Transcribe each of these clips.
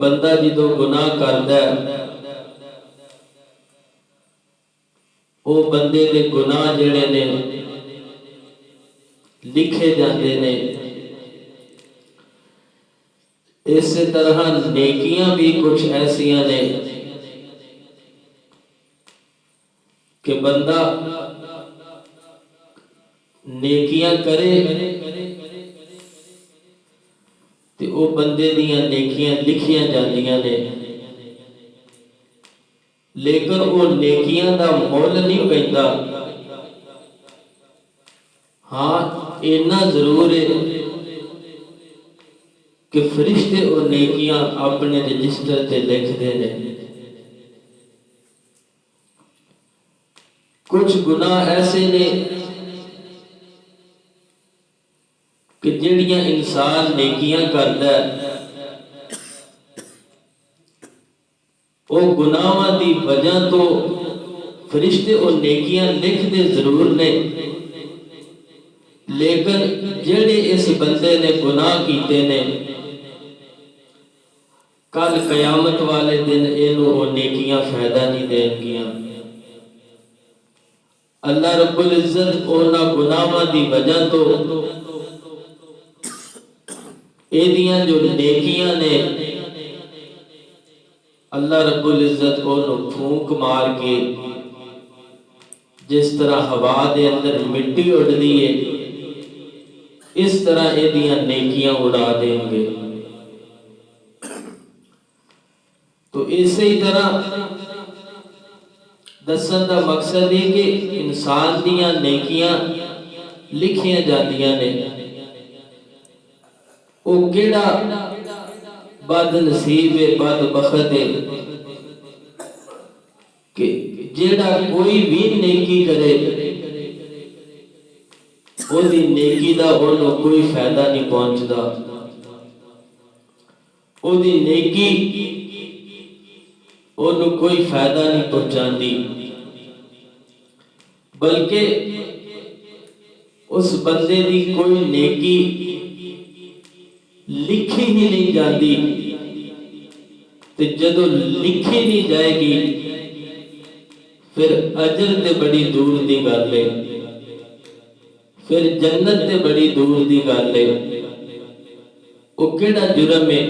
بندہ جدو گناہ کردا ہے وہ بندے دے گناہ جڑے نے لکھے جاندے نے، اسی طرح نیکیاں بھی کچھ ایسیاں نے کہ بندہ نیکیاں کرے تے وہ بندے دیاں نیکیاں لکھیاں جاندیاں نے، لیکن وہ نیکیاں دا مول نہیں پیندا۔ ہاں اینا ضرور ہے کہ فرشتے اور نیکیاں اپنے رجسٹر تے لکھ دے نے۔ کچھ گناہ ایسے نے کہ جڑیاں انسان نیکیاں کردا ہے وہ گناہاں دی وجہ تو فرشتے اور نیکیاں لکھ دے ضرور نے، لیکن جڑے اس بندے نے گناہ کیتے نے کل قیامت والے دن اینو وہ نیکیاں فائدہ نہیں دیں گیاں۔ اللہ رب العزت اونا گناہاں دی وجہ تو ایدیاں جو نیکیاں نے اللہ رب العزت انہوں پھونک مار کے جس طرح ہوا دے اندر مٹی اڑ دیئے اس طرح ایدیاں نیکیاں اڑا دیں گے۔ تو اسی طرح دسن دا مقصد ہے کہ انسان دیاں نیکیاں لکھیاں جاندیاں نے، وہ کیڑا بد نصیب ہے، بد بخت ہے کہ جیڑا کوئی بھی نیکی کرے وہ دی نیکی دا انہوں کوئی فائدہ نہیں پہنچدا، وہ دی نیکی انہوں کوئی فائدہ نہیں پہنچاندی، بلکہ اس بندے دی کوئی نیکی لکھی ہی نہیں جاندی، تے جدو لکھی نہیں جائے گی پھر اجر تے بڑی دور دی گل ہے، پھر جنت تے بڑی دور دی گل ہے۔ وہ کیڑا جرم ہے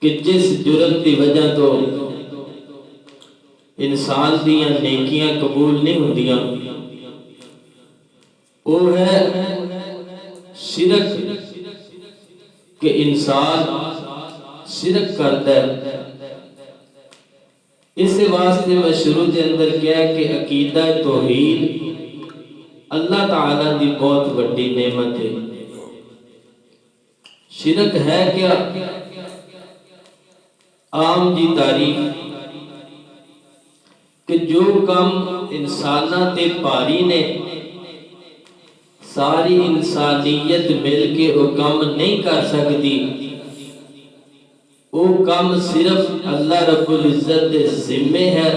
کہ جس جرم دی وجہ تو انسان دیاں نیکیاں قبول نہیں ہوندیاں، وہ ہے شرک، کہ انسان شرک کرتا ہے۔ اس واسطے میں شروع کے اندر کیا کہ عقیدہ توحید اللہ تعالیٰ دی بہت بڑی نعمت ہے۔ شرک ہے کیا؟ عام جی تعریف کہ جو کم انسانہ تے پاری نے ساری انسانیت مل کے وہ کم نہیں کر سکتی، وہ کم صرف اللہ رب العزت دے ذمے ہے،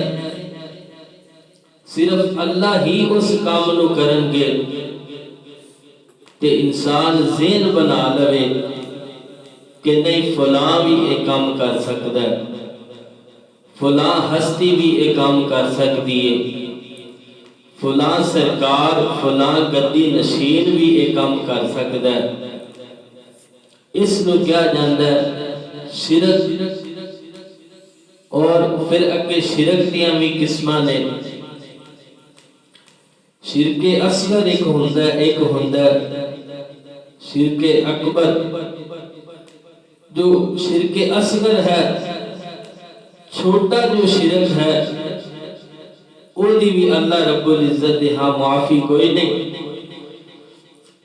صرف اللہ ہی اس کام نو کرن گے تے انسان ذہن بنا لوے کہ نہیں فلاں بھی ایک کام کر سکتا ہے، فلاں ہستی بھی ایک کام کر سکتی ہے، فلاں سرکار فلاں گدی نشین بھی ایک کام کر سکتا ہے۔ اس نو کیا جاندہ ہے شرک۔ اور پھر اگے شرک دیاں بھی قسمہ نے، شرک اصغر ایک ہوندہ ہے شرک اکبر۔ جو شرک اصغر ہے چھوٹا جو شرک ہے وہ دی بھی اللہ رب العزت ہاں معافی کوئی نہیں،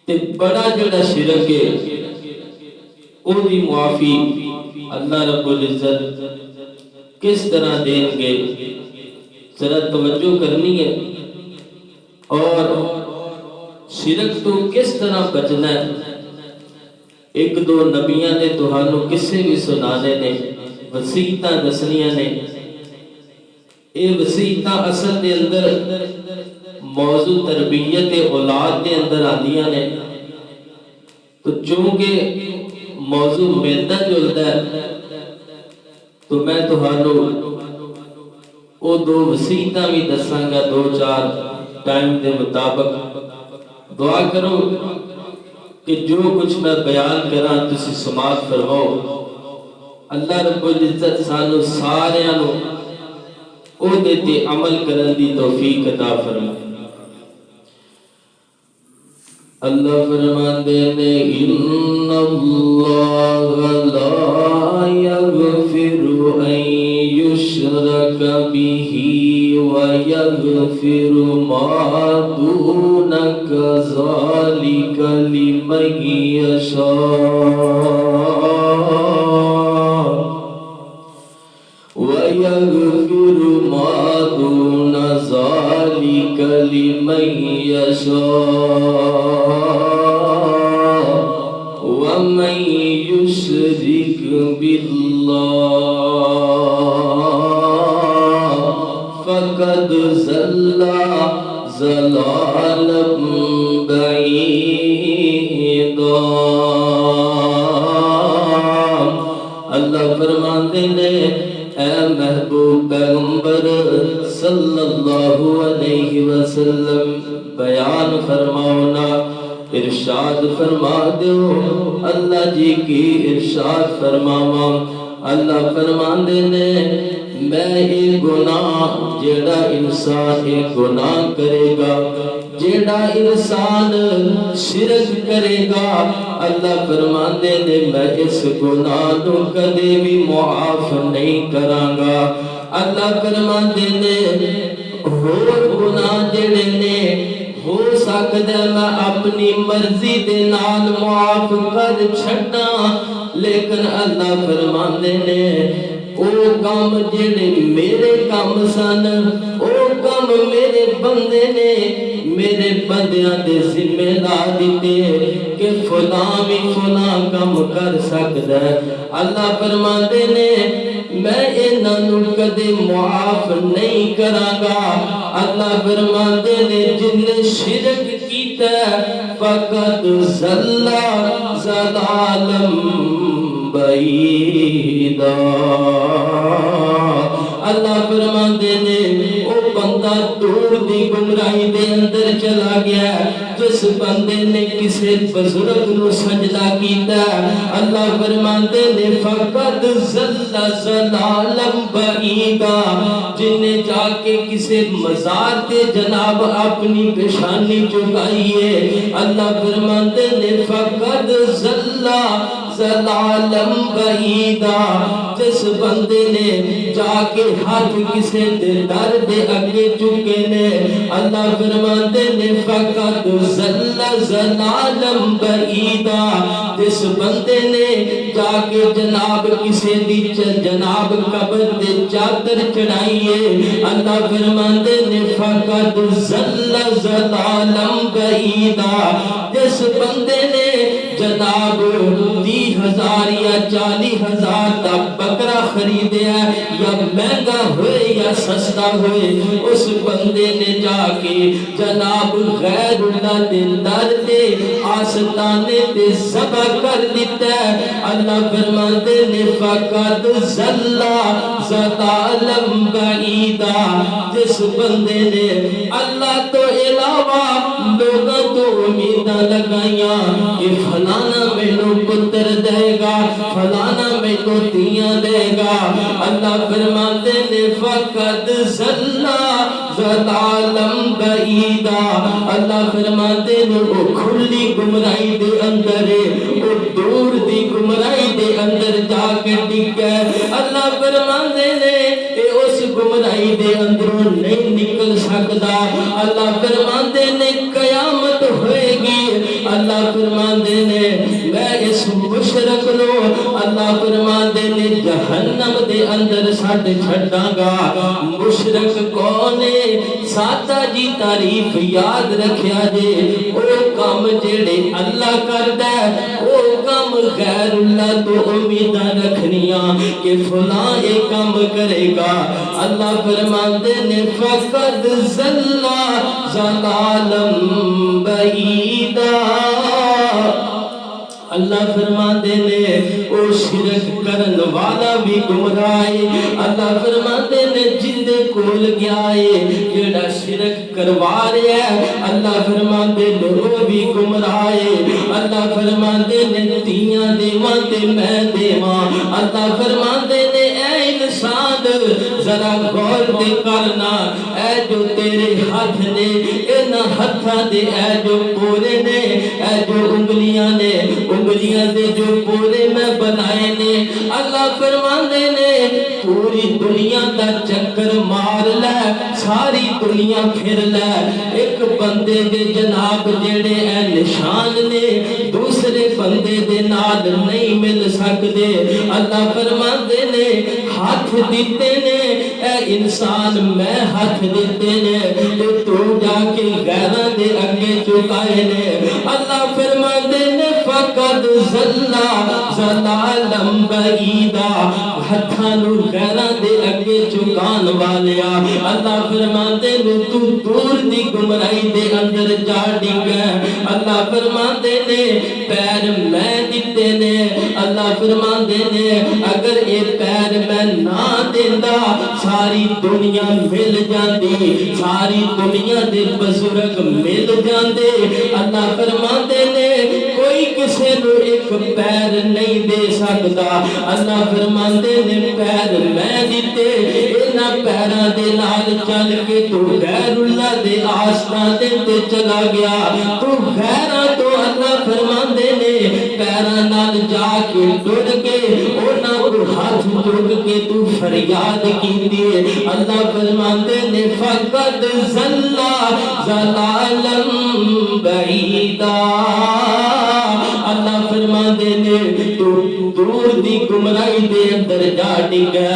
تے بڑا جڑا شرک ہے وہ دی معافی اللہ رب العزت کس طرح دیں گے، ذرا توجہ کرنی ہے۔ اور شرک تو کس طرح بچنا ہے، ایک دو نبیاں نے تہانوں کسے بھی سنانے نے، وصیتاں دسنیاں نے۔ اے وصیتاں اصل دے اندر موضوع تربیت اولاد دے اندر آدیاں نے، تو چونکہ موضوع ملتا جلتا ہے تو میں تہانوں وہ دو وسیعتاں بھی دساں گا، دو چار ٹائم دے مطابق۔ دعا کرو کہ جو کچھ میں بیان کراں تسی سماعت فرماؤ۔ اللہ رب العزت سانو ساریاں نو او دے تے عمل کرن دی توفیق عطا فرمائے۔ اللہ فرماندے نے ان اللہ لا یغفر ان یشرک بہ ویغفر ما دون ذلک لمن یشاء وَيَغْفِرُ مَا دُونَ ذَلِكَ لِمَن يَشَاءُ وَمَن يُشْرِكْ بِاللَّهِ فَقَدْ ضَلَّ ضَلَالًا بَعِيدًا۔ اللہ فرماتے ہیں اے محبوب پیغمبر صلی اللہ علیہ وسلم بیان فرماؤنا، ارشاد فرما دو۔ اللہ جی کی ارشاد فرماواں۔ اللہ فرماندے نے میں ایک گناہ جیڑا انسان ایک گناہ کرے گا، جیڑا انسان شرک کرے گا، اللہ فرماندے نے میں اس گناہ نو کدے بھی معاف نہیں کراں گا۔ اللہ فرماندے نے اور گناہ جڑے نے ہو سکدا میں اپنی مرضی دے نال معاف کر چھڈاں، لیکن اللہ فرماندے نے او کام جڑے میرے کام سن، او کام میرے بندے نے میرے بندیاں دے ذمہ لا دیتے کہ فلاں بھی فلاں کام کر سکدا ہے۔ اللہ فرماندے نے میں انہاں نو کدے معاف نہیں کراں گا۔ اللہ فرماندے نے جن نے شرک کیتا فقط ضل ضلالا بعیدا۔ اللہ فرماندے نے او بندہ دور دی گمراہی دے اندر چلا گیا جس بندے نے کسی بزرگ نو سجدہ کیتا۔ اللہ فرماندے نے فقط ضل ضلالا بعیدا، جن نے جا کے کسی مزار تے جناب اپنی پیشانی چکائیے۔ اللہ فرماندے نے فقط ضل ضلالا بعیدا، جس بندے نے جا کے ہاتھ کسے در دے اگے چکے نے۔ اللہ فرماندے نے فقط ضل ضلالا بعیدا، جس بندے نے جا کے جناب کسے دی جناب قبر دے چادر چڑھائیے۔ اللہ فرماندے نے فقط ضل ضلالا بعیدا، جس بندے نے جناب 30,000 یا 40,000 کا بکرا خریدیا یا مہنگا ہوئے یا سستا ہوئے، اس بندے نے جا کے جناب غیر اللہ دے در دے آستانے تے ذبح کر دیتا ہے۔ اللہ فرماندے نے فقط ضل ضلالا بعیدا، جس بندے نے اللہ تو علاوہ لوگوں تو امیداں لگائیاں کہ فلانا مینوں پتر دے گا، فلانا مینوں دھیاں دے گا۔ اللہ فرماندے نے فقط ضل ضلالا بعیدا۔ اللہ فرماندے نے وہ کھلی گمراہی دے اندر ہے، وہ دور دی گمراہی دے اندر جا کے ڈگا۔ اللہ فرماندے نے کہ اس گمراہی دے اندروں نہیں نکل سکتا۔ اللہ فرماندے نے قیامت ہوئے گی۔ اللہ فرماندے نے میں اس مشرک نو اللہ فرماندے نے جہنم دے اندر سٹ چھڈاں گا۔ مشرک کون ہے؟ سادہ جی تعریف یاد رکھیا جے، او کام جڑے اللہ کردا ہے، او کام غیر اللہ تو امیداں رکھنیاں کہ فلاں یہ کام کرے گا۔ اللہ فرماندے نے فقط ضل ضلالا بعیدا۔ اللہ فرماندے نے او شرک کرن والا بھی گمراہ ہے۔ اللہ فرماندے نے جندے کول گیا ہے جڑا شرک کروا رہا ہے، اللہ فرماندے نے وہ بھی گمراہ ہے۔ اللہ فرماندے نے تیاں دیواں تے میں دیواں، اللہ فرماندے نے اے انسان ذرا غور تے کرنا، اے جو تیرے ہاتھ نے انہاں ہتھاں دے اے جو پورے نے، اے جو انگلیاں نے انگلیاں دے جو پورے میں بنائے نے، اللہ فرماندے نے پوری دنیا دا چکر مار لے، ساری دنیا پھر لے، ایک بندے دے جناب جڑے اے نشان نے دوسرے بندے دے نال نہیں مل سکدے۔ اللہ فرماندے نے ہاتھ دیتے نے اے انسان میں ہاتھ دیتے نے تے تو جا کے غیراں دے اگے چکائے نے۔ اللہ فرماندے نے فقد ذلا ذلالم بعیدا، ہتھاں نو غیراں دے اگے چکان والیا، اللہ فرماندے نے تو دور دی گمراہی دے اندر جا ڈگا۔ اللہ فرماندے نے پیر میں دیتے نے، اللہ فرماندے نے اگر اے پیر میں نہ دیندا ساری دنیا مل جاندی، ساری دنیا دے بزرگ مل جاندے۔ اللہ فرماندے نے کوئی کسے نو ایک پیر نہیں دے سکدا، اللہ فرماندے نے پیر میں دیتے، انہاں پیراں دے نال چل کے تو غیر اللہ دے آستانے تے چلا گیا، تو غیراں تو اللہ فرماندے نے پیراں نال جا کے ٹر کے انہاں کو ہاتھ چک کے تو فریاد کیتی ہے۔ اللہ فرماندے نے فقد ذلا ذلالم بعیدا، اللہ فرماندے نے تو دور دی گمراہی دے اندر جا ڈگا۔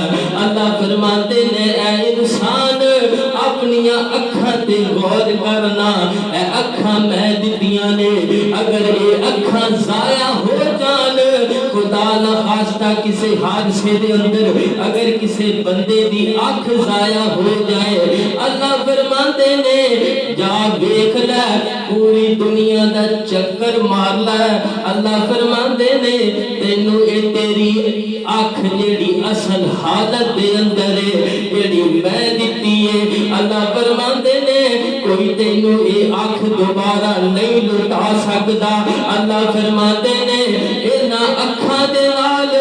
اللہ فرماندے نے اے انسان اپنی اکھاں تے غور کرنا، اے اکھاں میں دتیاں نے، اگر اے اکھاں ضائع ہو جان، خدا نہ خواستہ کسے حادثے دے اندر اگر کسے بندے دی اکھ ضائع ہو جائے، اللہ فرماندے نے جا دیکھ لے پوری دنیا دا چکر مار لے، اللہ فرماندے نے تینوں اے تیری اکھ جیڑی اصل حالت دے اندر ہے جیڑی میں دتی ہے، اللہ فرماندے نے کوئی تینوں اے اکھ دوبارہ نہیں لٹا سکدا۔ اللہ فرماندے نے انہاں اکھاں دے نال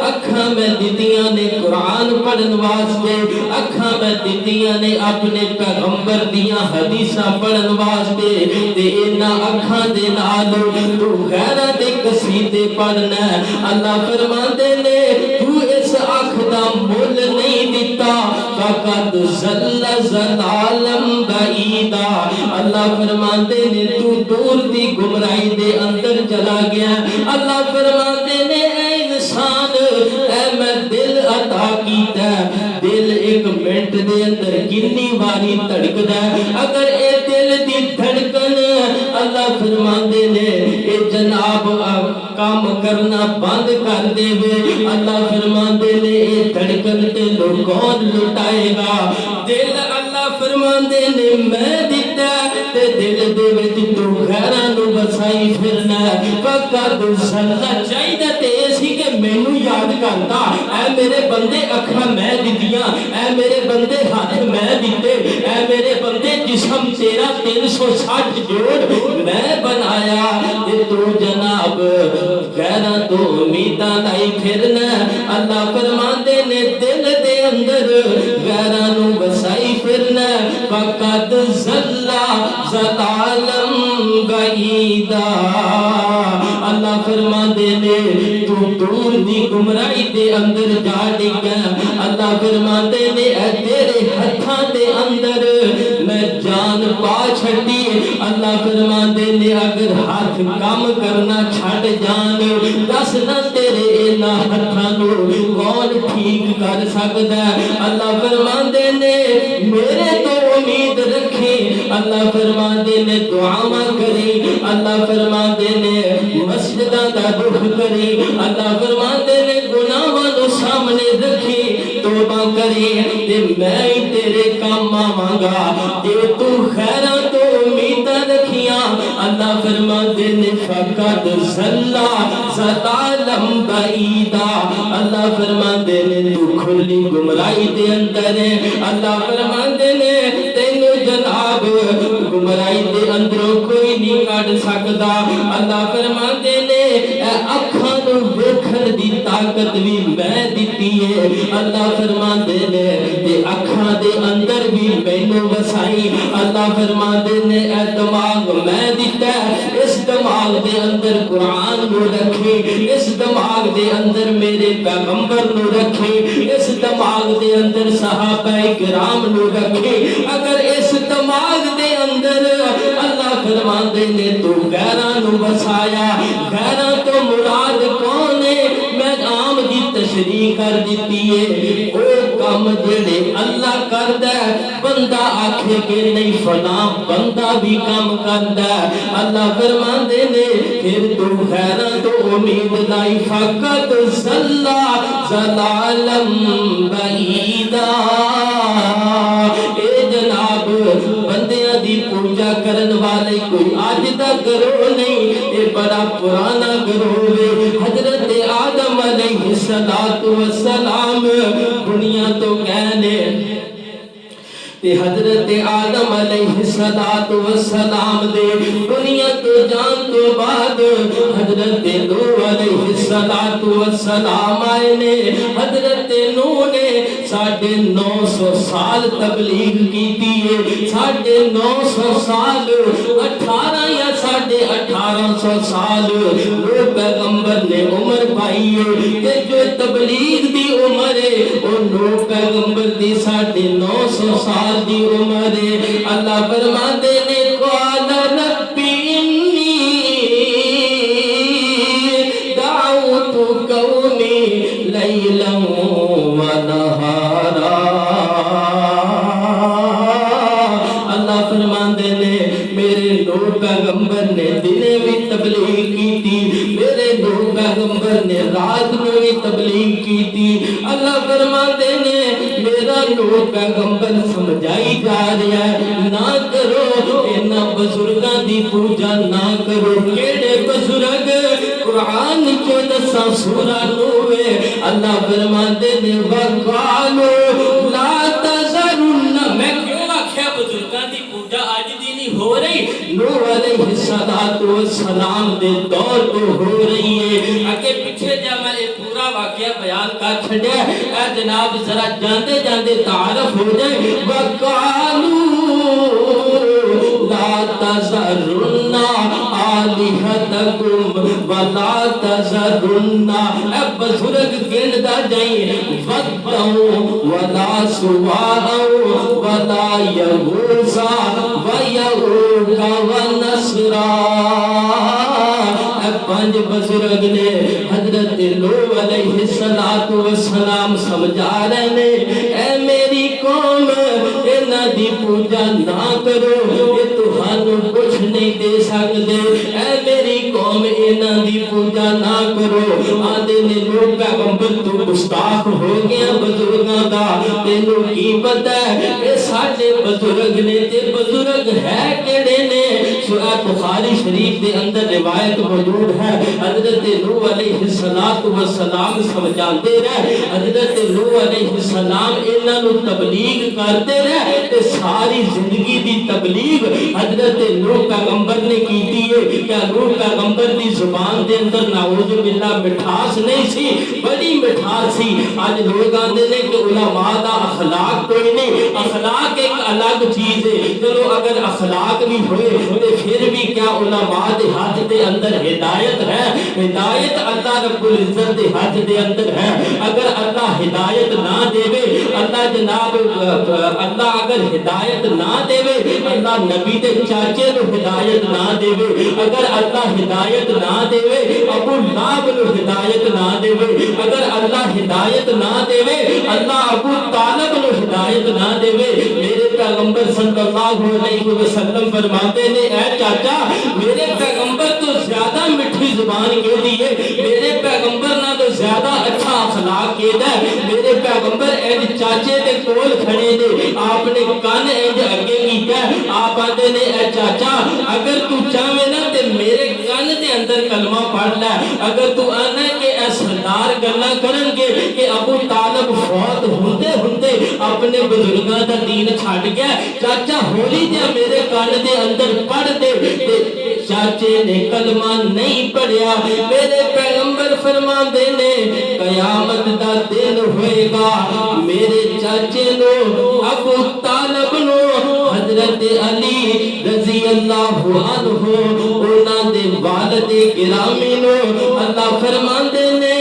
اکھاں میں دتیاں نے قرآن پڑھن واسطے، اکھاں میں دتیاں نے اپنے پیغمبر دیاں حدیثاں پڑھن واسطے، تے انہاں اکھاں دے نال تو غیراں دے قصیدے پڑھنا۔ اللہ فرماندے نے تو اس اکھ دا مول نہیں دیتا، فقد ذل ذلالم بعیدا، اللہ فرماندے نے تو دور دی گمراہی دے اندر چلا گیا۔ اللہ فرماندے نے اے انسان اے میں دل عطا کیتا، دل ایک منٹ دے اندر کتنی باری دھڑکدا، اگر اے دل دی دھڑکن اللہ فرماندے نے اے جناب کام کرنا بند کر دے وے، اللہ فرماندے نے اے دھڑکن تے کون لٹائے گا؟ دل اللہ فرماندے نے میں دیتا تے دل دے وچ تو غیراں نو بسائی پھرنا، فقد ذلا چاہیدا تے اسی کہ مینوں یاد کرتا، اے میرے بندے اکھاں میں دتیاں، اے میرے بندے ہاتھ میں دیتے، اے میرے بندے جسم تیرا 360 جوڑ میں بنایا، تے تو جناب غیراں تو امیداں لائی پھرنا۔ اللہ فرماندے نے دل دے اندر غیراں نو بسائی پھرنا، فقد ذلا ذلالم بعیدا، اللہ فرماندے نے تو دور دی گمراہی دے اندر جا ڈگا۔ اللہ فرماندے نے اے تیرے ہتھاں دے اندر میں جان پا چھڈی، اللہ فرماندے نے اگر ہاتھ کام کرنا چھڈ جان، دس نہ تیرے انہاں ہتھاں نو کون ٹھیک کر سکدا؟ اللہ فرماندے نے میرے تو امید رکھی، اللہ فرماندے نے دعاواں کری، اللہ فرماندے نے مسجداں دا رخ کری، اللہ فرماندے نے گناہاں نو سامنے رکھی، توبہ کری تے میں تیرے کام آواں گا، تے تو خیراں تو امیداں رکھیاں اللہ فرماتے نے فقط زلا زلالم بعیدا، اللہ فرماتے نے تو کھلی گمراہی دے اندر ہے، اللہ فرماتے نے تینوں جناب گمراہی دے اندروں کوئی نہیں کٹ سکتا، اللہ فرماتے نے اکھاں نو ویکھن دی طاقت بھی میں دتی ہے، اللہ فرماتے نے تے اکھاں دے اندر بھی مینوں وسائی، اللہ فرماتے نے اے دماغ میں دیتا ہے، اس دماغ دے اندر قرآن نو رکھے، اس دماغ دے اندر میرے پیغمبر نو رکھے، اس دماغ دے اندر صحابہ کرام نو رکھے، اگر اس دماغ دے اندر اللہ فرماتے نے تو غیراں نو وسایا، غیراں تو مراد کون ہے؟ میں عام دی تشریح کر دیتی ہے، او کام جڑے اللہ کردا ہے بندہ آکھے کہ نہیں فلاں بندہ بھی کام کردا ہے، اللہ فرماندے نے پھر تو غیراں تو امید لائی، فقط زلا زلالم بعیدا، اے جناب بندیاں دی پوجا کرن والے کوئی آج دا گروہ نہیں، اے بڑا پرانا گروہ ہے، حضرت آدم علیہ السلام دنیا تو کہنے تے حضرت آدم علیہ السلام دے دنیا تو جان تو بعد حضرت نوح علیہ السلام آئے نے، حضرت نوح نے 950 سال تبلیغ کی دیئے، 950 سال 18 یا 1850 سال وہ پیغمبر نے عمر پائی ہے، کہ جو تبلیغ دی عمر ہے وہ نوح پیغمبر دی 950 سال دی عمر ہے، اللہ فرماتے نے قال ربی انی دعوت قومی لیلا و نہارا، اللہ فرماتے نے میرے نوح پیغمبر نے دنے بھی تبلیغ کی تھی، میرے نوح پیغمبر نے رات میں بھی تبلیغ کی تھی، اللہ فرماتے نے میرا نوح پیغمبر سمجھائی جا رہا ہے نہ کرو انہاں بزرگاں دی پوجا نہ کرو، کیڑے بزرگ؟ قرآن کے دساں سورہ نوح ہے، اللہ فرماتے نے وَقَالُوا لَا تَذَرُنَّ، میں کیوں آکھیا بزرگاں دی پوجا آج دی نہیں ہو رہی؟ نوح علیہ السلام دے دور تو ہو رہی ہے، آگے پیچھے جا میں ایک پورا واقعہ بیان کر چھڑیا، اے جناب ذرا جاندے جاندے تعارف ہو جائے، وَقَالُوا لَا تَذَرُنَّ آلِهَتَكُمْ وَلَا تَذَرُنَّ، اے بزرگ گندا جائیں، وَدًّا وَلَا سُوَاعًا وَلَا يَغُوثَ وَيَعُوقَ وَنَسْرًا، اے 5 بزرگ نے حضرت نوح علیہ السلام سمجھا رہے نے، اے میری قوم انہاں دی پوجا نہ کرو، یہ تہانوں کچھ نہیں دے سکتے، اے میری قوم انہاں دی پوجا نہ کرو، آدھے نے نوح پیغمبر تو گستاخ ہو گیا بزرگاں دا، تینوں کی پتہ ہے اے ساڈے بزرگ نے، تے بزرگ ہے کیڑے نے؟ سورہ بخاری شریف دے اندر روایت موجود ہے، حضرت نوح علیہ السلام سمجھاندے رہے، حضرت نوح علیہ السلام انہاں نو تبلیغ کرتے رہے، تے ساری زندگی دی تبلیغ حضرت نوح پیغمبر نے کیتی ہے، کیا نوح پیغمبر دی زبان دے اندر نعوذ باللہ مٹھاس نہیں سی؟ بڑی مٹھاس سی، آج لوگ آندے نے کہ علماء دا اخلاق کوئی نہیں، اخلاق ایک الگ چیز ہے، چلو اگر اخلاق بھی ہوئے تو پھر بھی کیا علماء دے ہاتھ دے اندر ہدایت ہے؟ ہدایت اللہ رب العزت دے ہاتھ دے اندر ہے، اگر اللہ ہدایت نہ دے اللہ جناب اللہ اگر ہدایت نہ دے اللہ نبی دے چاچے نو ہدایت نہ دے، اگر اللہ ہدایت نہ دے ابو لہب نو ہدایت نہ دے، اگر اللہ ہدایت نہ دے اللہ ابو طالب نو ہدایت نہ دے، میرے پیغمبر صلی اللہ علیہ وسلم فرماتے نے اے چاچا میرے پیغمبر تو زیادہ مٹھی زبان کے دیے میرے پیغمبر نہ تو زیادہ اچھا اخلاق کیتا ہے میرے پیغمبر اینج چاچے دے کول کھڑے نے آپ نے کان اینج اگے کیتا ہے آپ آتے نے اے چاچا اگر تو چاہے نا تے میرے کان دے اندر کلمہ پڑھ لے اگر تو آنا کہ اے سردار گلا کرن گے کہ ابو طالب فوت ہوندے اپنے بزرگاں دا دین چھڈ گیا چاچا ہولی جا میرے کان دے اندر پڑھ دے چاچے نے کلمہ نہیں پڑھیا میرے پیغمبر فرماندے نے قیامت دا دن ہوئے گا میرے چاچے نو ابو طالب نو حضرت علی رضی اللہ عنہ انہاں دے والد گرامی نو اللہ فرماندے نے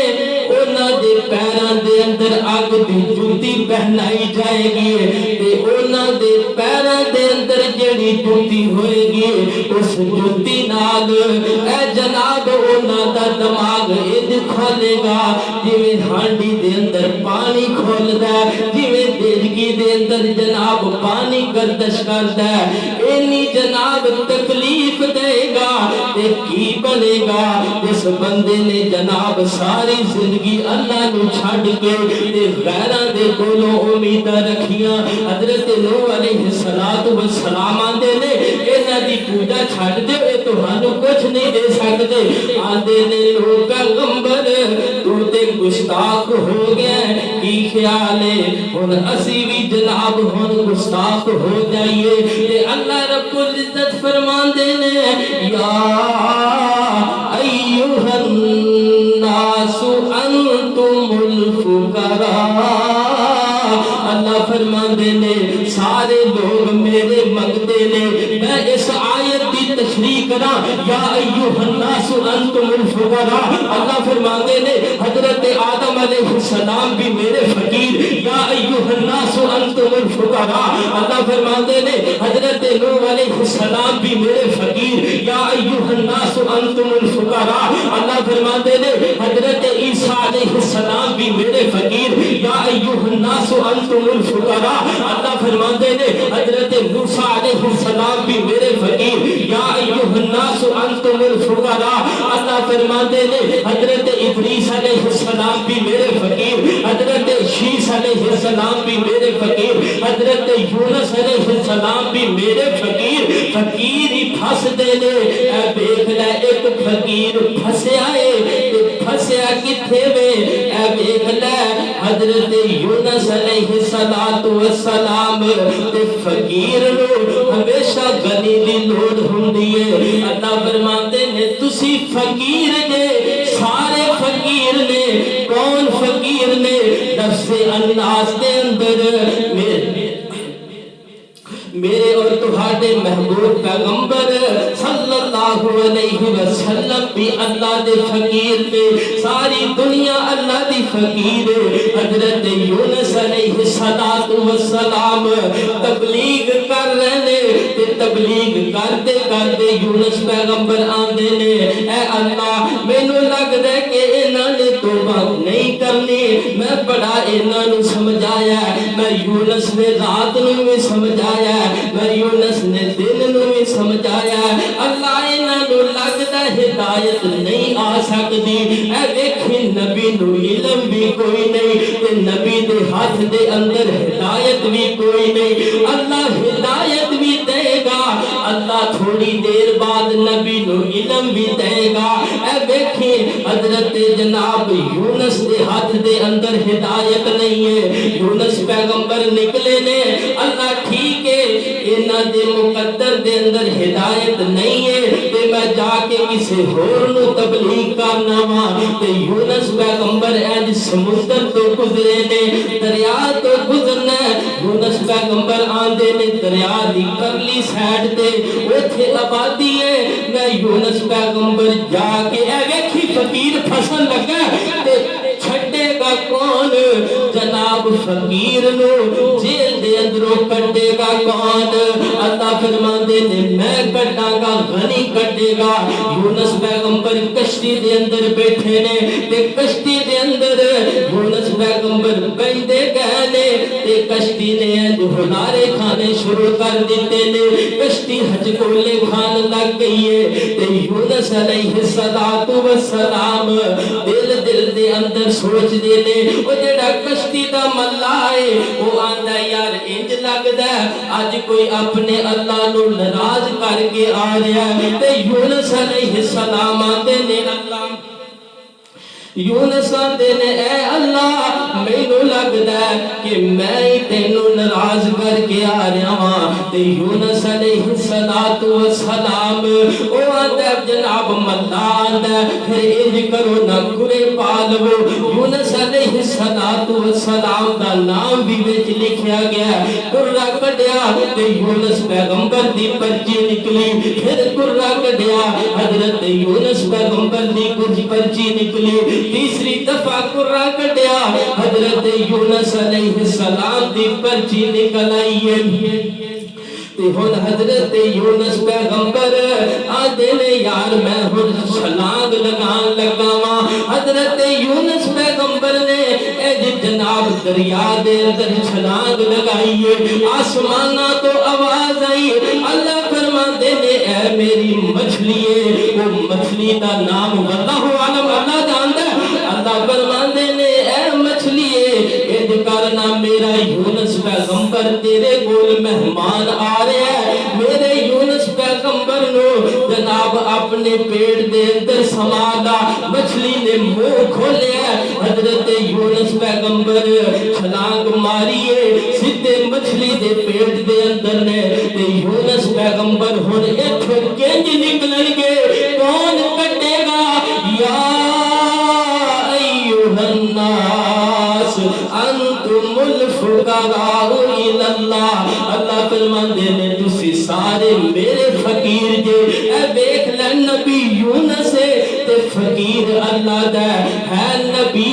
انہاں دے پیراں دے اندر اگ دی جوتی پہنائی جائے گی تے انہاں دے پیراں دے اندر جڑی جوتی ہوئے گی اس جوتی نال اے جناب انہاں دا دماغ اج کھولے گا جویں ہانڈی دے اندر پانی کھولدا ہے جویں دیگی دے اندر جناب پانی گردش کردا ہے اینی جناب تکلیف دے گا تے کی بنے گا اس بندے نے جناب ساری زندگی اللہ نو چھڈ کے تے غیراں دے کولوں امیداں رکھیاں حضرت نوح علیہ السلام آندے نے انہاں دی پوجا چھڈ دیو اے تہانوں کچھ نہیں دے سکدے آندے نے لو پیغمبر تو تے گستاخ ہو گیا کی خیال ہے ہن اسی بھی جناب ہن گستاخ ہو جائیے تے اللہ رب العزت فرماندے نے یا ایھا الناس انتم الفقراء اللہ فرماندے نے سارے لوگ میرے منگتے نے میں اس آیت کی تشریح کراں یا ایھا الناس انتم الفقراء اللہ فرماندے نے حضرت آدم علیہ السلام بھی میرے فقیر یا ایھا الناس انتم الفقراء اللہ فرماندے نے حضرت نوح علیہ السلام بھی میرے فقیر یا ایھا الناس انتم الفقراء اللہ فرماندے نے حضرت عیسیٰ علیہ السلام بھی میرے فقیر یا ایھا الناس انتم الفقراء اللہ فرماندے نے حضرت موسیٰ علیہ السلام بھی میرے فقیر یا ایھا الناس انتم الفقراء اللہ فرماندے نے حضرت ادریس علیہ السلام بھی میرے فقیر حضرت شیس علیہ السلام بھی میرے فقیر حضرت یونس علیہ السلام بھی میرے فقیر فقیر ہی پھس دے نے اے دیکھ لے ایک فقیر پھسیا ہے پھسیا کتھے میں اے دیکھ لے حضرت یونس علیہ السلام تے فقیر نو ہمیشہ غنی دی لوڑ ہوندی ہے اللہ فرماندے نے تسی فقیر نے سارے فقیر نے کون فقیر نے نفس الناس دے اندر میرے اور تہاڈے محبوب پیغمبر صلی اللہ علیہ وسلم بھی اللہ دے فقیر نے ساری دنیا اللہ دی فقیر حضرت یونس علیہ السلام تبلیغ کر رہے تے تبلیغ کرتے کرتے یونس پیغمبر آندے نے اے اللہ مینوں لگدا ہے کہ انہاں نے توبہ نہیں کرنی میں بڑا انہاں نوں سمجھایا میں یونس نے رات نوں بھی سمجھایا میں یونس نے دن نو بھی سمجھایا اللہ انہاں نو لگدا ہدایت نہیں آ سکدی اے ویکھی نبی نو علم بھی کوئی نہیں تے نبی دے ہاتھ دے اندر ہدایت بھی کوئی نہیں اللہ ہدایت بھی دے گا اللہ تھوڑی دیر بعد نبی نو علم بھی دے گا اے ویکھی حضرت جناب یونس دے ہاتھ دے اندر ہدایت نہیں ہے یونس پیغمبر نکلے نے اللہ ٹھیک ہے انہاں دے مقدر دے اندر ہدایت نہیں ہے تے میں جا کے کسی ہور نو تبلیغ کرنا وا تے یونس پیغمبر اج سمندر تو گزرے نے دریا تو گزرنا یونس پیغمبر آندے نے دریا دی پرلی سائیڈ تے اوتھے آبادی ہے میں یونس پیغمبر جا کے اے ویکھی فقیر پھسن لگا تے چھڈے گا کون جناب فقیر نو جیل دے اندروں کڈے گا کون اللہ فرماندے نے میں کڈاں گا غنی کڈے گا یونس پیغمبر کشتی دے اندر بیٹھے نے تے کشتی دے اندر یونس پیغمبر بیٹھے گئے نے تے تے کشتی نے ہنارے کھانے شروع کر دیتے نے کشتی ہچکولے کھان لگ گئی ہے تے یونس علیہ السلام دل دے اندر سوچ دے نے وہ جڑا کشتی دا ملا ہے وہ آندا یار انج لگدا ہے اج کوئی اپنے اللہ نو ناراض کر کے آ رہا ہے تے یونس علیہ السلام آندے نے اللہ یونس آندے نے اے اللہ مینوں لگدا ہے کہ میں تینوں ناراض کر کے آ رہا ہاں تے یونس علیہ السلام او آندا جناب ملا آندا پھر انج کرو نہ کرے پا لو یونس علیہ السلام دا نام بھی وچ لکھیا گیا کرا کڈیا تے یونس پیغمبر دی پرچی نکلی پھر کرا کڈیا حضرت یونس پیغمبر دی کچھ پرچی نکلی تیسری دفعہ کرا کڈیا حضرت یونس علیہ السلام دی پرچی نکل آئی ہے تے ہن حضرت یونس پیغمبر آدھے نے یار میں ہن چھلانگ لگان لگا واں حضرت یونس پیغمبر نے اے جناب دریا دے اندر چھلانگ لگائی ہے آسماناں تو آواز آئی اللہ فرماندے نے اے میری مچھلی ہے وہ مچھلی دا نام واللہ عالم اللہ جاندا ہے اللہ فرماندے نے اے مچھلی ہے اے کرنا میرا یونس پیغمبر تیرے کول مہمان آ رہا ہے میرے یونس پیغمبر نو جناب اپنے پیٹ دے اندر سمالا مچھلی نے منہ کھولیا حضرت یونس پیغمبر چھلانگ ماریے سیدھے مچھلی دے پیٹ دے اندر نے تے یونس پیغمبر ہن ایتھوں کنج نکلن گے کون کٹے گا یا ایھا الناس انتم الفقراء الی اللہ اللہ فرماندے نے تسی سارے میرے فقیر جے اے دیکھ لے نبی یونس تے فقیر اللہ دا ہے نبی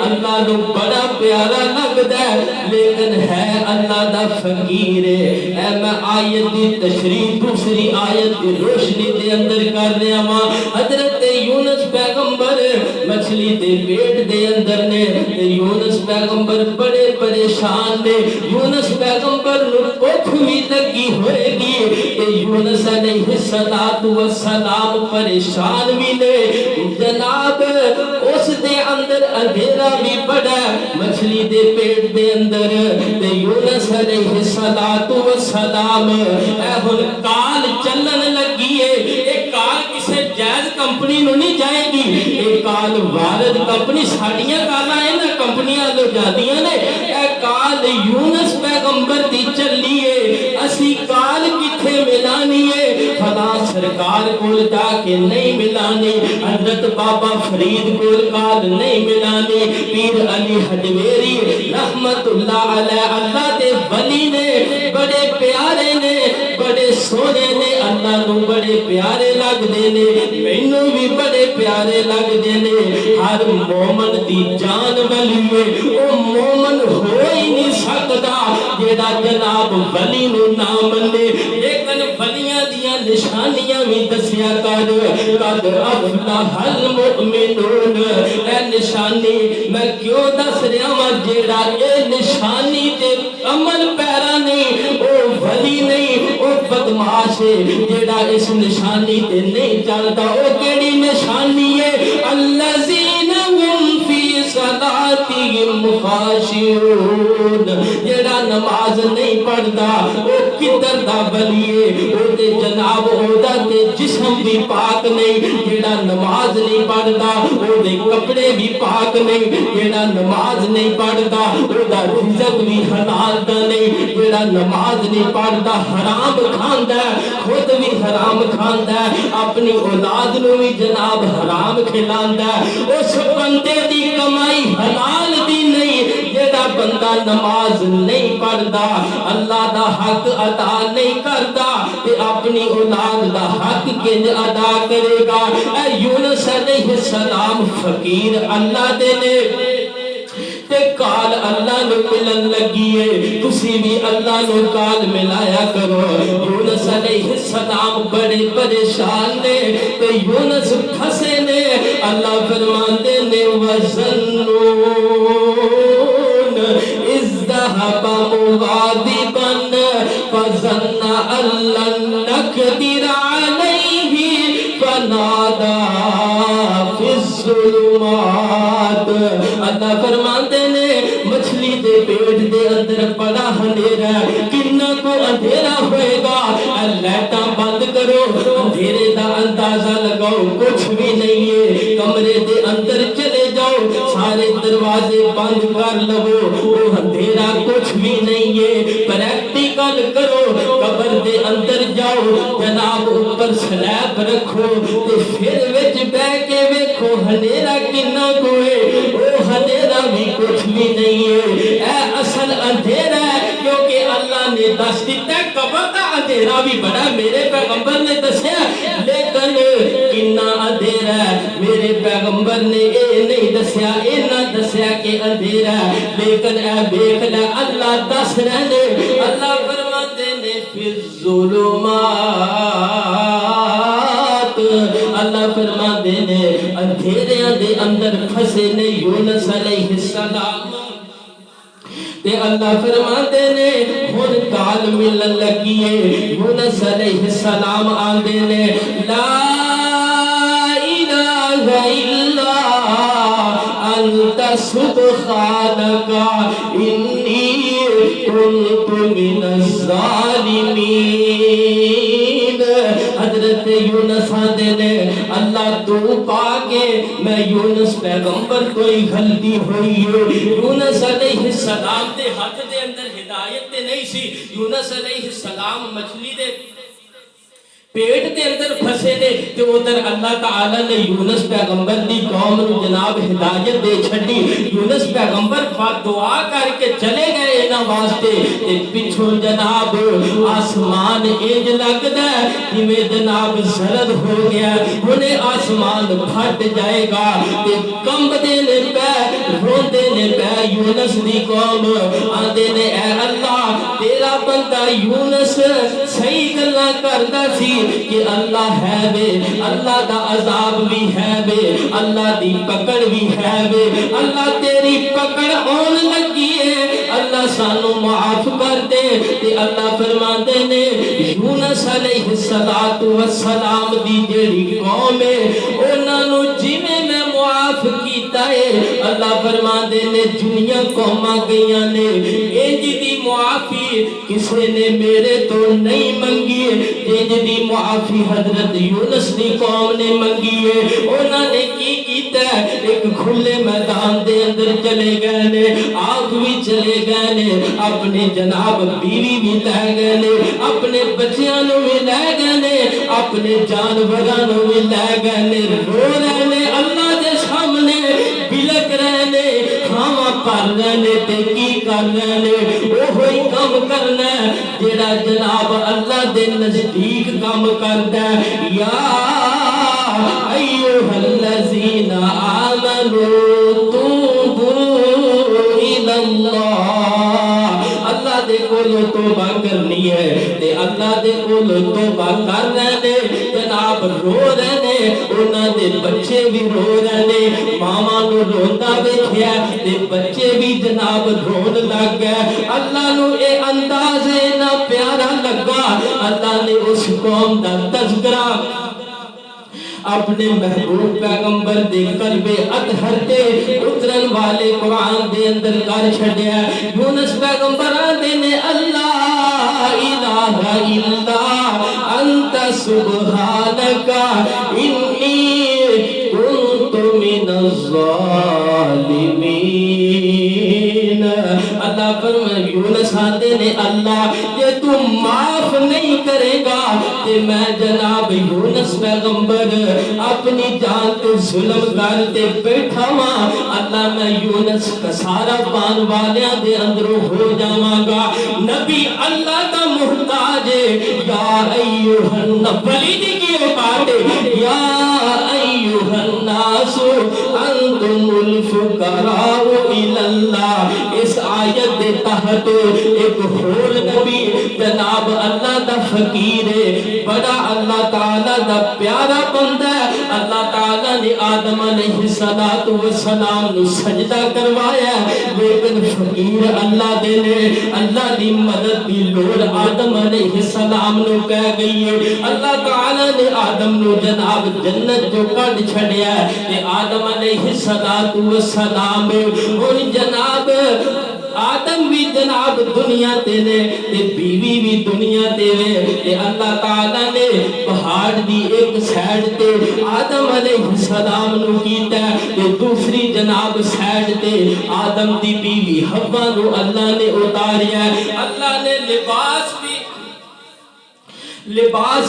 اللہ نو بڑا پیارا لگدا ہے لیکن ہے اللہ دا فقیر اے میں آیت دی تشریح دوسری آیت دی روشنی دے اندر کر رہا ہاں حضرت یونس پیغمبر مچھلی دے پیٹ دے اندر نے یونس پیغمبر بڑے پریشان نے یونس پیغمبر نو بھوک بھی لگی ہوئے گی تے یونس علیہ السلام پریشان بھی نے جناب اس دے اندر اندھیرا بھی بڑا مچھلی دے پیٹ دے اندر تے یونس علیہ السلام اے ہن کال چلن لگی ہے اے کال کسے جائز کمپنی نو نہیں جائے گی اے کال وارد کمپنی ساڑیاں کالا ہے نا کمپنیاں لو جادیاں نے اے کال یونس پیغمبر دی چلی ہے اسی کال کتھے ملانی ہے فلاں سرکار کول جا کے نہیں ملانی حضرت بابا فرید کول کال نہیں ملانی پیر علی حجویری رحمت اللہ علیہ اللہ دے ولی نے بڑے پیارے نے بڑے سونے نے اللہ نو بڑے پیارے لگ دے نے مینوں بھی بڑے پیارے لگ دے نے ہر مومن دی جان ولی ہے او مومن ہو ہی نہیں سکتا جیڑا جناب ولی نو نہ منے لیکن ولیاں دیاں نشانیاں بھی دسیا کر قد افلح المؤمنون اے نشانی میں کیوں دس رہا ہاں جیڑا اے نشانی تے عمل پیرا نہیں او ولی نہیں او بدماش ہے جیڑا اس نشانی تے نہیں چلتا او کیڑی نشانی ہے الذین هم فی صلاتہم خاشعون جیڑا نماز نہیں پڑھدا او کدھر دا ولی ہے او تے جناب او دا تے جسم بھی پاک نہیں جیڑا نماز نہیں پڑھدا او دے کپڑے بھی پاک نہیں جیڑا نماز نہیں پڑھدا او دا رزق بھی حلال دا نہیں جیڑا نماز نہیں پڑھدا حرام کھاندا خود بھی حرام کھاندا اپنی اولاد نو بھی جناب حرام کھلاندا اس بندے دی کمائی حلال دی نہیں جیڑا بندہ نماز نہیں پڑھدا اللہ دا حق ادا نہیں کردا تے اپنی اولاد دا حق کنج ادا کرے گا اے یونس علیہ السلام فقیر اللہ دے نے تے کال اللہ نو ملن لگی ہے تسی بھی اللہ نو کال ملایا کرو یونس علیہ السلام بڑے پریشان نے تے یونس پھسے نے اللہ فرماندے نے وَظَنُّونَ اِذْ ذَهَبَ غاضبا فظن أن لن نقدر عليه فنادى في الظلمات. اللہ فرماتے نے مچھلی دے پیٹ دے اندر بڑا اندھیرا ہے، کنا کو اندھیرا ہوئے گا، لائٹاں بند کرو، اندھیرے دا اندازہ لگاؤ، کچھ بھی نہیں ہے، کمرے دے اندر چلے جاؤ، سارے دروازے بند کر لو، وہ اندھیرا کچھ بھی نہیں ہے، پریکٹیکل کرو، قبر دے اندر جاؤ، جناب اوپر سلیب رکھو، تے پھر وچ بہ کے ویکھو اندھیرا کنا کوئے، وہ اندھیرا بھی کچھ بھی نہیں ہے، اے اصل اندھیرا ہے، کیونکہ اللہ نے دس دیتا ہے قبر دا اندھیرا بھی بڑا میرے پیغمبر نے دسیا، لیکن کنا اندھیرا ہے میرے پیغمبر نے اے نہیں دسیا، اے نہ دسیا کہ اندھیرا ہے، لیکن اے دیکھ لے اللہ دس رہنے، اللہ فرماتے نے فی الظلمات، اللہ فرماتے نے اندھیریاں دے اندر پھسے نے یونس علیہ السلام، تے اللہ فرماتے نے ہن کال ملن لگی ہے، یونس علیہ السلام آندے نے لا الہ الا انت سبحانک انی کنت من الظالمین. حضرت یونس آندے نے اللہ تو پاکے میں یونس پیغمبر کوئی غلطی ہوئی ہے. یونس علیہ السلام دے ہاتھ دے اندر ہدایت تے نہیں سی، یونس علیہ السلام مچھلی دے پیٹ دے اندر پھسے نے، تے ادھر اللہ تعالی نے یونس پیغمبر دی قوم نو جناب ہدایت دے چھڈی. یونس پیغمبر دعا کر کے چلے گئے انہاں واسطے، تے پچھوں جناب آسمان انج لگدا ہے جویں جناب زرد ہو گیا، ہنے آسمان پھٹ جائے گا، تے کمبدے نے پے روندے نے پے یونس دی قوم، آندے نے اے اللہ تیرا بندہ یونس صحیح گلاں کردا سی کہ اللہ ہے بے، اللہ دا عذاب بھی ہے بے، اللہ دی پکڑ بھی ہے بے، اللہ تیری پکڑ آن لگی ہے، اللہ سانو معاف کر دے. تے اللہ فرماندے نے یونس علیہ السلام دی جیڑی قوم ہے انہاں نو جویں میں معاف کیتا ہے، اللہ فرماندے نے جنیاں قوماں گئیاں نے انج دی معافی کسے نے میرے تو نہیں منگی، انج دی معافی حضرت یونس دی قوم نے منگی ہے. انہاں نے کی کیتا ہے، ایک کھلے میدان دے اندر چلے گئے نے، آگ بھی چلے گئے نے، اپنے جناب بیوی بھی لے گئے نے، اپنے بچیاں نو بھی لے گئے نے، اپنے جانوراں نو بھی لے گئے نے، رو رہے نے اللہ دے سامنے، بلک رہے نے، ہاں پر رہے نے، تے کی کر رہے نے، وہی کام کرنا ہے جیڑا جناب اللہ دے نزدیک کام کرتا ہے. یا ایھا الذین آمنوا توبوا الی اللہ، اللہ دے کولوں توبہ کرنی ہے، تے اللہ دے کولوں توبہ کر رہے نے، جناب رو رہے نے، انہاں دے بچے بھی رو رہے نے، ماما نو روندا ویکھیا تے بچے بھی جناب رون لگ گئے. اللہ نو اے انداز اتنا پیارا لگا، اللہ نے اس قوم دا تذکرہ اپنے محبوب پیغمبر دے قلب اطہر تے اترن والے قرآن دے اندر کر چھڑیا. یونس پیغمبر آندے نے اللہ الہ الا انت سبحانک انی کنت من الظالمین. اللہ فرمائے یونس آندے نے اللہ یہ تو معاف نہیں کرے گا کہ میں جناب یونس پیغمبر اپنی جان تے ظلم کرتے بیٹھا ہاں، اللہ میں یونس کسارا پان والیاں دے اندروں ہو جاواں گا. نبی اللہ دا محتاج ہے. یا ایھا النبی دی کی اوقات ہے، یا ایھا الناس انتم الفقراء الی اللہ. اس آیت دے تحت ایک اور نبی جناب اللہ دا فقیر ہے، بڑا اللہ تعالیٰ دا پیارا بندہ ہے. اللہ تعالیٰ نے آدم علیہ السلام نو سجدہ کروایا لیکن فقیر اللہ دے نے اللہ دی مدد دی لوڑ آدم علیہ السلام نو کہہ گئی ہے. اللہ تعالیٰ نے آدم نو جناب جنت جو کٹ چھڑیا ہے کہ آدم علیہ السلام اور جناب آدم بھی جناب دنیا تے نے تے بیوی بھی دنیا تے وے. اللہ تعالیٰ نے پہاڑ دی ایک سائیڈ تے آدم علیہ السلام نو کیتا تے دوسری جناب سائیڈ تے آدم دی بیوی حوا نو اللہ نے اتاریا. اللہ نے لباس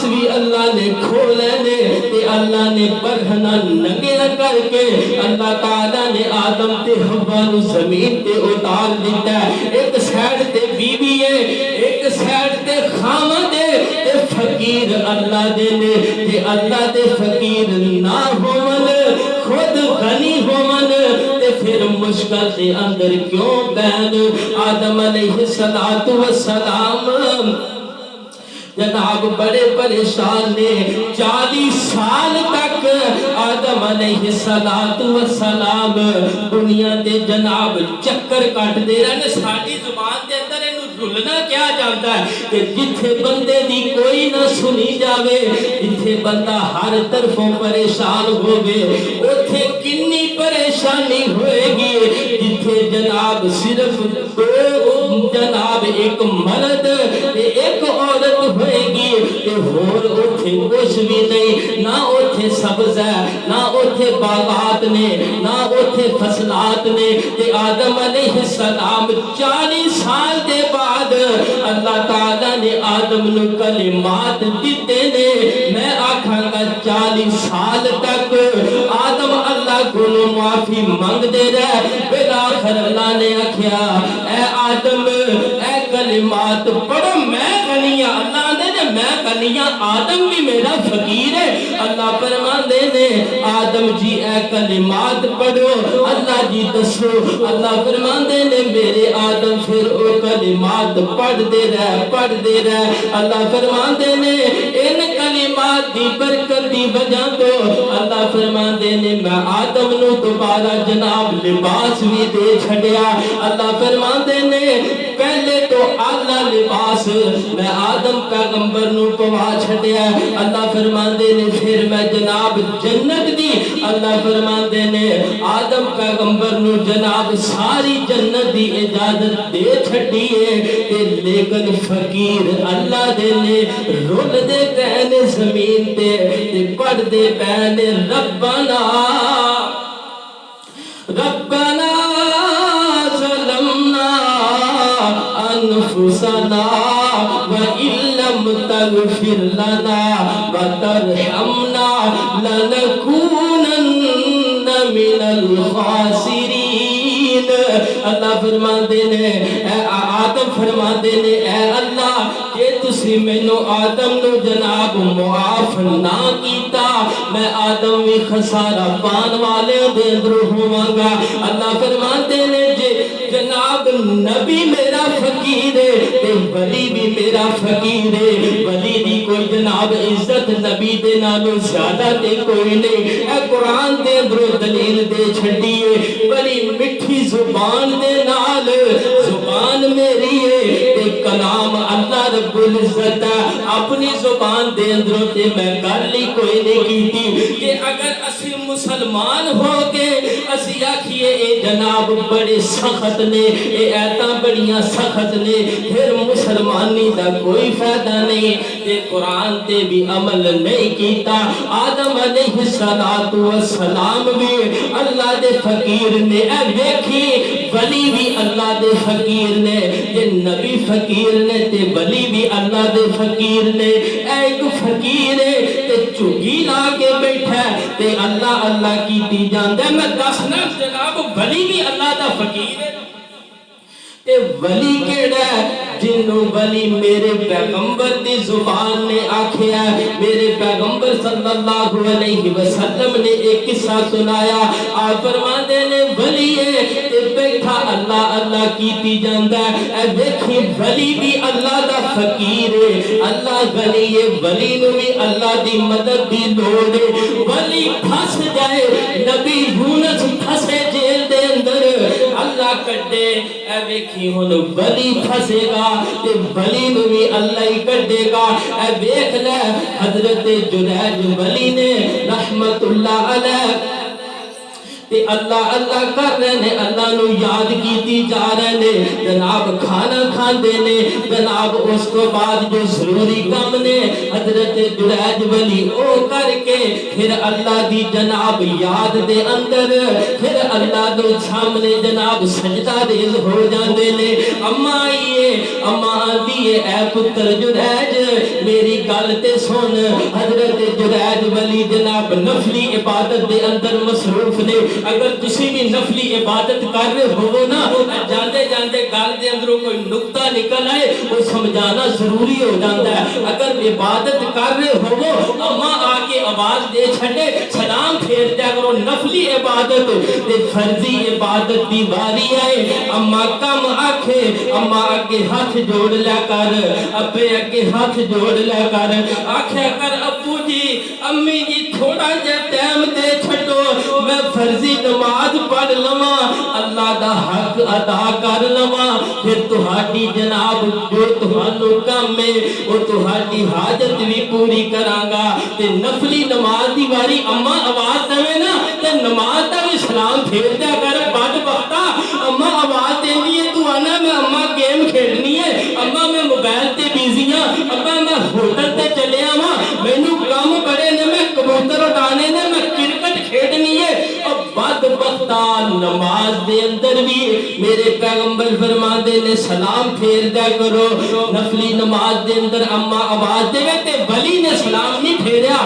بھی اللہ نے کھولے نے تے اللہ نے برہنہ ننگیا کر کے اللہ تعالیٰ نے آدم تے حوا نو زمین تے اتار دیتا ہے. ایک سائیڈ تے بیوی ہے ایک سائیڈ تے خامد ہے تے فقیر اللہ دے نے تے اللہ دے فقیر نہ ہومن خود غنی ہومن تے پھر مشکل دے اندر کیوں بین. آدم علیہ السلام جناب بڑے پریشان نے 40 سال تک آدم علیہ السلام دنیا دے جناب چکر کٹ دے رہے. ساری زبان دے اندر رلنا کیا جانتا ہے کہ جتھے بندے دی کوئی نہ سنی جاوے جتھے بندہ ہر طرفوں پریشان ہوگے اتھے کنی پریشانی ہوئے گی. جتھے جناب صرف دو جناب ایک مرد ایک عورت ہوئے گی تے ہور اتھے کچھ بھی نہیں. نہ اتھے سبز ہے نہ اتھے باغات نے نہ اتھے فصلات نے. تے آدم علیہ السلام 40 سال دے بعد اللہ تعالیٰ نے آدم نو کلمات دیتے نے. میں آکھاں گا 40 سال تک آدم اللہ کو معافی مانگ دے رہے. بالآخر اللہ نے آکھیا اے آدم اے کلمات پڑھو میں غنیاں. اللہ نے میں غنیاں آدم بھی میرا فقیر ہے. اللہ فرماندے نے آدم جی اے کلمات پڑھو. اللہ جی دسو. اللہ فرماندے نے میرے آدم پھر او کلمات پڑھ دے رہے. اللہ فرماندے نے ان کلمات دی برکت دی وجہ تو اللہ فرماندے نے میں آدم نو دوبارہ جناب لباس بھی دے چھڑیا. اللہ فرماندے نے پہلے تو اعلیٰ لباس میں آدم پیغمبر نو پوا چھڑیا. اللہ فرماندے نے پھر میں جناب جنت دی اللہ فرماندے نے آدم پیغمبر نو جناب ساری جنت دی اجازت دے چھڑیے. لیکن فقیر اللہ دے نے رول دے کہنے زمین تے پڑھ دے پہنے ربنا ظلمنا انفسنا وَإِن لَّمْ تَغْفِرْ لَنَا وَتَرْحَمْنَا لَنَكُونَنَّ مِنَ الْخَاسِرِينَ. اللہ فرماندے نے آدم فرماندے نے اے اللہ کہ تسی مینو آدم نو جناب معاف نہ کیتا میں آدم بھی خسارہ پان والے دے اندر ہواں گا. اللہ فرماندے نے جناب نبی میرا فقیر ہے تے ولی بھی میرا فقیر ہے. ولی دی کوئی جناب عزت نبی دے نالوں زیادہ تے کوئی نہیں. اے قرآن دے اندر دلیل دے چھڑی ہے. بڑی مٹھی زبان دے نال زبان میری ہے تے کلام اللہ رب العزت ہے. اپنی زبان دے اندر تے میں گل ہی کوئی نہیں کیتی کہ اگر اسی مسلمان ہو کے اسی آکھیے اے جناب بڑے سخت نے اے ایتاں بڑیاں سخت نے پھر مسلمانی دا کوئی فائدہ نہیں. تے قرآن تے بھی عمل نہیں کیتا. آدم علیہ السلام بھی اللہ دے فقیر نے. اے دیکھی ولی بھی اللہ دے فقیر نے تے نبی فقیر نے تے ولی بھی اللہ دے فقیر نے. اے ایک فقیر ہے تے چگی لا کے بیٹھا ہے تے اللہ اللہ کیتی جاندا. میں دسنا جناب ولی بھی اللہ دا فقیر ہے تے ولی کیڑا ہے جنوں ولی میرے پیغمبر دی زبان نے آکھیا میرے پیغمبر صلی اللہ علیہ وسلم نے ایک قصہ سنایا آپ فرماتے نے ولی ہے تے بیٹھا اللہ اللہ کیتی جاندا ہے اے دیکھی ولی بھی اللہ دا فقیر ہے اللہ غنی ہے ولی نو بھی اللہ دی مدد دی لوڑ ہے ولی پھس جائے نبی یونس پھسے جیل دے اندر اللہ کڈے اے ویکھی ہن ولی پھسے گا تے ولی نو بھی اللہ ہی کڈے گا اے ویکھ لے حضرت جنید ولی نے رحمت اللہ علیہ تے اللہ اللہ کر رہے نے اللہ نو یاد کیتی جا رہے نے جناب کھانا کھاندے نے جناب اس کو بعد جو ضروری کام نے حضرت جنید ولی او کر کے پھر اللہ دی جناب یاد دے اندر پھر اللہ دے سامنے جناب سجدہ ریز ہو جاندے نے اماں آئیے اماں آندی اے پتر جنید میری گل تے سن حضرت جنید ولی جناب نفلی عبادت دے اندر مصروف نے اگر تسی بھی نفلی عبادت کر رہے ہو نا جاندے جاندے گل دے اندروں کوئی نقطہ نکل آئے وہ سمجھانا ضروری ہو جاتا ہے اگر عبادت کر رہے ہو اما آکے آواز دے چھڑے سلام پھیر دیا کرو نفلی عبادت تے فرضی عبادت دی باری آئے اما کم آکھے اما آگے ہاتھ جوڑ لیا کر ابے آگے ہاتھ جوڑ لیا کر آکھیا کر ابو جی امی جی تھوڑا جا ٹائم دے چھڑو میں فرضی نماز پڑھ لواں اللہ دا حق ادا کر لواں پھر تہاڈی جناب جو تہانوں کم ہے وہ تہاڈی حاجت بھی پوری کراں گا تے نفلی نماز دی واری اما آواز دے نا تے نماز دا بھی سلام پھیر دیا کر بدبختا اما آواز دیندی ہے تو آنا میں اما گیم کھیلنی ہے اما میں موبائل تے بیزی ہاں اما میں ہوٹل تے چلے آواں مینوں کام بڑے نے میں کبوتر اڑانے نے میں کرکٹ کھیلنی ہے اب بدبختہ نماز دے اندر بھی میرے پیغمبر فرماندے نے سلام پھیر دیا کرو نفلی نماز دے اندر اما آواز دے تے ولی نے سلام نہیں پھیریا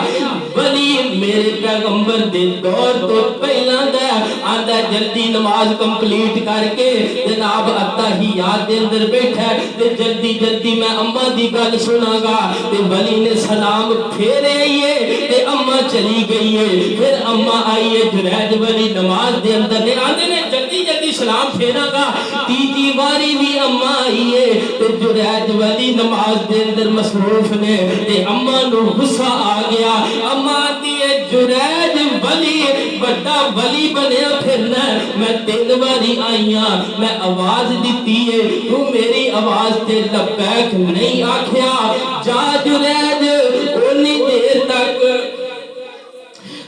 ولی میرے پیغمبر دے دور تو پہلا دا آندا جلدی نماز کمپلیٹ کر کے جناب اتحیات دے اندر بیٹھا تے جلدی جلدی میں اما دی گل سنا گا تے ولی نے سلام پھیرے تے اما چلی گئی ہے پھر اما آئیے جنید ولی نماز دے اندر نے آندے نے جلدی جلدی سلام پھیرا گا تیجی باری بھی اما آئیے تے جنید ولی نماز دے اندر مصروف نے تے اما نو غصہ آ گیا اما دیے جنید ولی بڑا ولی بنیا پھرنا میں 3 باری آئیاں میں آواز دیتی ہے تو میری آواز تے لبیک نہیں آکھیا جا جنید اونی دیر تک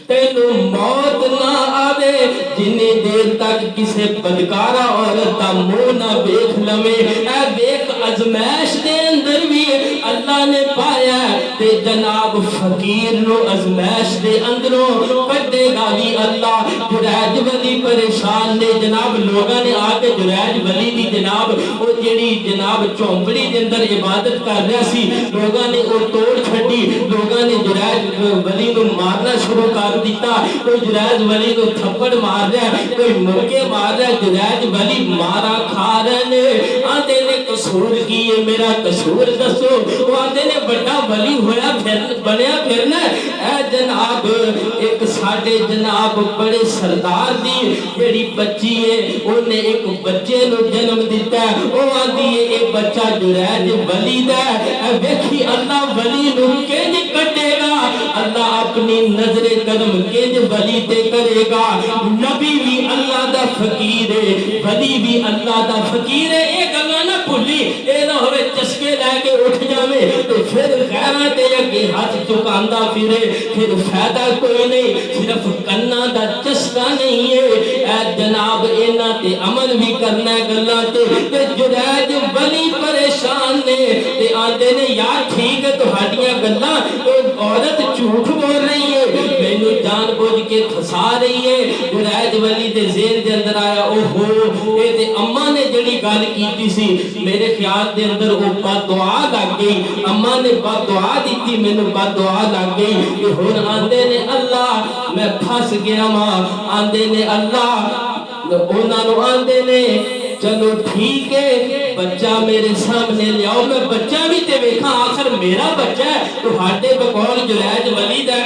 تینوں موت نہ آوے جنی دیر تک کسے بدکارا عورت دا منہ نہ بیکھ لمے اے بیک ازمائش دے اندر بھی اللہ نے پایا تے جناب فقیر نو ازمائش دے اندروں کڈے گا بھی اللہ جنید ولی پریشان نے جناب لوگاں نے آ کے جنید ولی دی جناب وہ جڑی جناب چومپڑی دے اندر عبادت کر رہا سی لوگاں نے وہ توڑ چھڈی لوگاں نے جنید ولی نو مارنا شروع کر دیتا کوئی جنید ولی کو تھپڑ مار رہا ہے کوئی مرکے مار رہا ہے جنید ولی مارا کھا رہے ہیں آندے نے قصور کی یہ میرا قصور دسو وہ آندے نے بڑا ولی ہویا بنیا پھرنا اے جناب ایک ساڑھے جناب بڑے سردار دی بڑی بچی ہے انہیں ایک بچے نو جنم دیتا ہے وہ آندی ہے ایک بچہ جنید ولی دا ہے ویکھی اللہ ولی نو کینج کٹے گا اللہ اپنی نظر کرم کینج ولی تے کرے گا نبی بھی اللہ دا فقیر ہے ولی بھی اللہ دا فقیر ہے ایک اللہ نہ بھولی اے نہ ہوئے چسکے لے کے اٹھ جاوے تو پھر غیرہ تے اگے ہاتھ چکاندہ پھرے پھر فائدہ کوئی نہیں صرف کنا دا چسکا نہیں ہے اے جناب اینا تے عمل بھی کرنا ہے گلہ تے جنید ولی پریشان نے تے آندے نے یار ٹھیک ہے تو ہاتھیاں گلہ عورت جھوٹ بول رہی ہے مینوں جان بوجھ کے پھسا رہی ہے جنید ولی دے ذہن دے اندر آیا اوہو اے تے اماں نے جڑی گل کیتی سی میرے خیال دے اندر او بد دعا لگ گئی اماں نے بد دعا دیتی مینوں بد دعا لگ گئی کہ ہن آندے نے اللہ میں پھس گیا ماں آندے نے اللہ انہاں نو آندے نے چلو ٹھیک ہے بچہ میرے سامنے لیاؤ میں بچہ بھی تے ویکھاں آخر میرا بچہ ہے تو ہاڈے بقول جریج ولی دا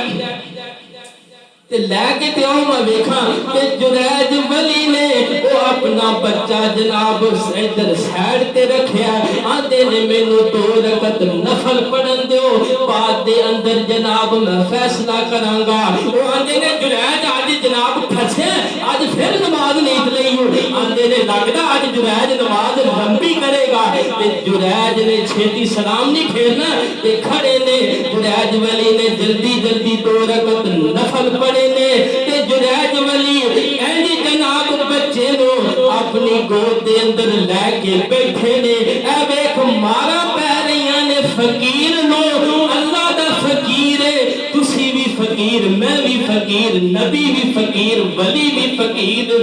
تے لے کے تے آؤ میں ویکھاں کہ جریج ولی نے وہ اپنا بچہ جناب ادھر سائڈ تے رکھیا آندے نے مینوں 2 رکعت نفل پڑھن دیو بعد دے اندر جناب میں فیصلہ کراں گا وہ آندے نے جریج آج جناب پھسے آج پھر نماز نہیں لئی ہو آندے نے لگدا آج جریج نماز لمبی کرے گا تے جریج نے چھیتی سلام نہیں پھیرنا تے کھڑے نے جریج ولی نے جلدی جلدی 2 رکعت نفل پڑھے نے تے جریج ولی اینی جناب بچے نو اپنی گود دے اندر لے کے بیٹھے نے اے ویکھ مارا پے رہیاں نے فقیر نو اللہ دا فقیر ہے تسی بھی فقیر میں بھی فقیر نبی بھی فقیر ولی بھی فقیر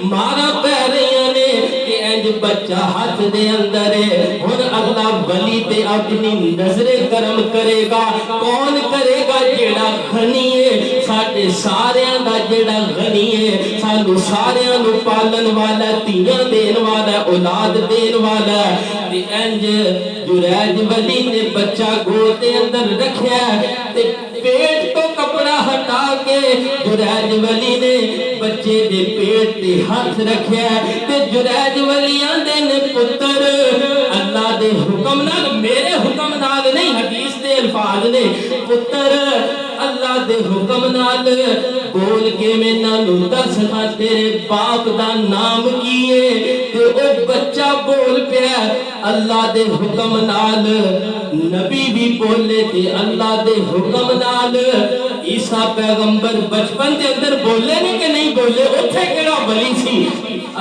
مارا پے رہیاں نے کہ انج بچہ ہاتھ دے اندر ہے ہن اللہ ولی تے اپنی نظر کرم کرے گا کون کرے گا جیڑا غنی ہے ساڈے ساریاں دا جیڑا غنی ہے سانو ساریاں نو پالن والا تیاں دین والا اولاد دین والا تے انج جریج ولی نے بچہ گود دے اندر رکھیا تے پیٹ تو کپڑا ہٹا کے جریج ولی نے بچے دے پیٹ تے ہاتھ رکھیا تے جریج ولی آندے نے پتر اللہ دے حکم نال میرے حکم نال نہیں حدیث دے الفاظ نے پتر اللہ دے حکم نال بول کے میں نالو دس ہاں تیرے باپ دا نام کیے تے او بچہ بول پیا اللہ دے حکم نال نبی بھی بولے تے اللہ دے حکم نال عیسیٰ پیغمبر بچپن دے اندر بولے نہیں کہ نہیں بولے اتھے کیڑا ولی سی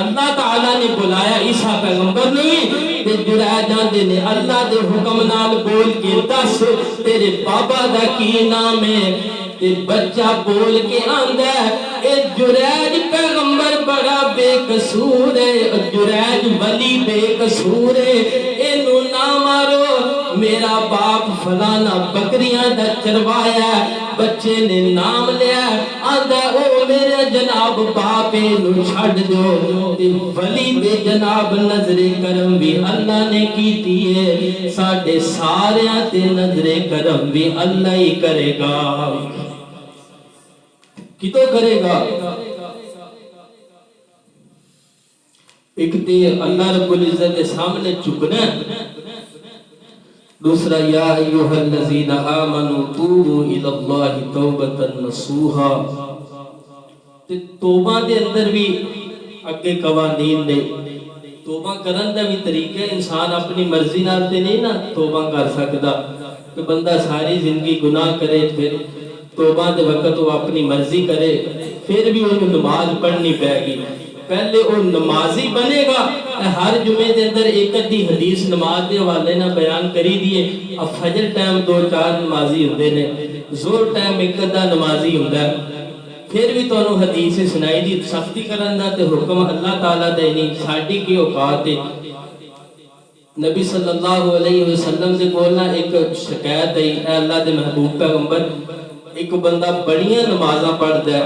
اللہ تعالیٰ نے بلایا عیسیٰ پیغمبر نہیں تے جریج آندے نے اللہ دے حکم نال بول کے دس تیرے بابا دا کی نام ہے تے بچہ بول کے آندا ہے اے جریج پیغمبر بڑا بے قصور ہے جریج ولی بے قصور ہے اینو نہ مارو میرا باپ فلانا بکریاں دا چروایا بچے نے نام لیا آندا او میرے جناب باپ نو چھڈ دو تے ولی دے جناب نظر کرم بھی اللہ نے کیتی ہے ساڈے ساریاں تے نظر کرم بھی اللہ ہی کرے گا کتوں کرے گا ایک تے اللہ رب العزت سامنے چکنا دوسرا یا ایوہ الذین آمنوا توبوا الی اللہ توبتا نصوحا توبہ دے اندر بھی اگے قوانین نے توبہ کرن دا بھی طریقہ انسان اپنی مرضی نال تے نہیں نا توبہ کر سکدا کہ بندہ ساری زندگی گناہ کرے پھر توبہ دے وقت وہ اپنی مرضی کرے پھر بھی انہوں نماز پڑھنی پائے گی پہلے وہ نمازی بنے گا ہر جمعے دے اندر ایک ادھی حدیث نماز دے حوالے نہ بیان کری دیے اب فجر ٹائم 2-4 نمازی ہوندے نے زور ٹائم ایک ادھا نمازی ہوندا ہے پھر بھی تو انہوں حدیث سنائی دی سختی کرن دا تے حکم اللہ تعالیٰ دے نہیں ساڑھی کی اوقات ہے نبی صلی اللہ علیہ وسلم دے بولنا ایک شکایت ہے اے اللہ دے محبوب پیغمبر ایک بندہ بڑیاں نمازاں پڑھ دے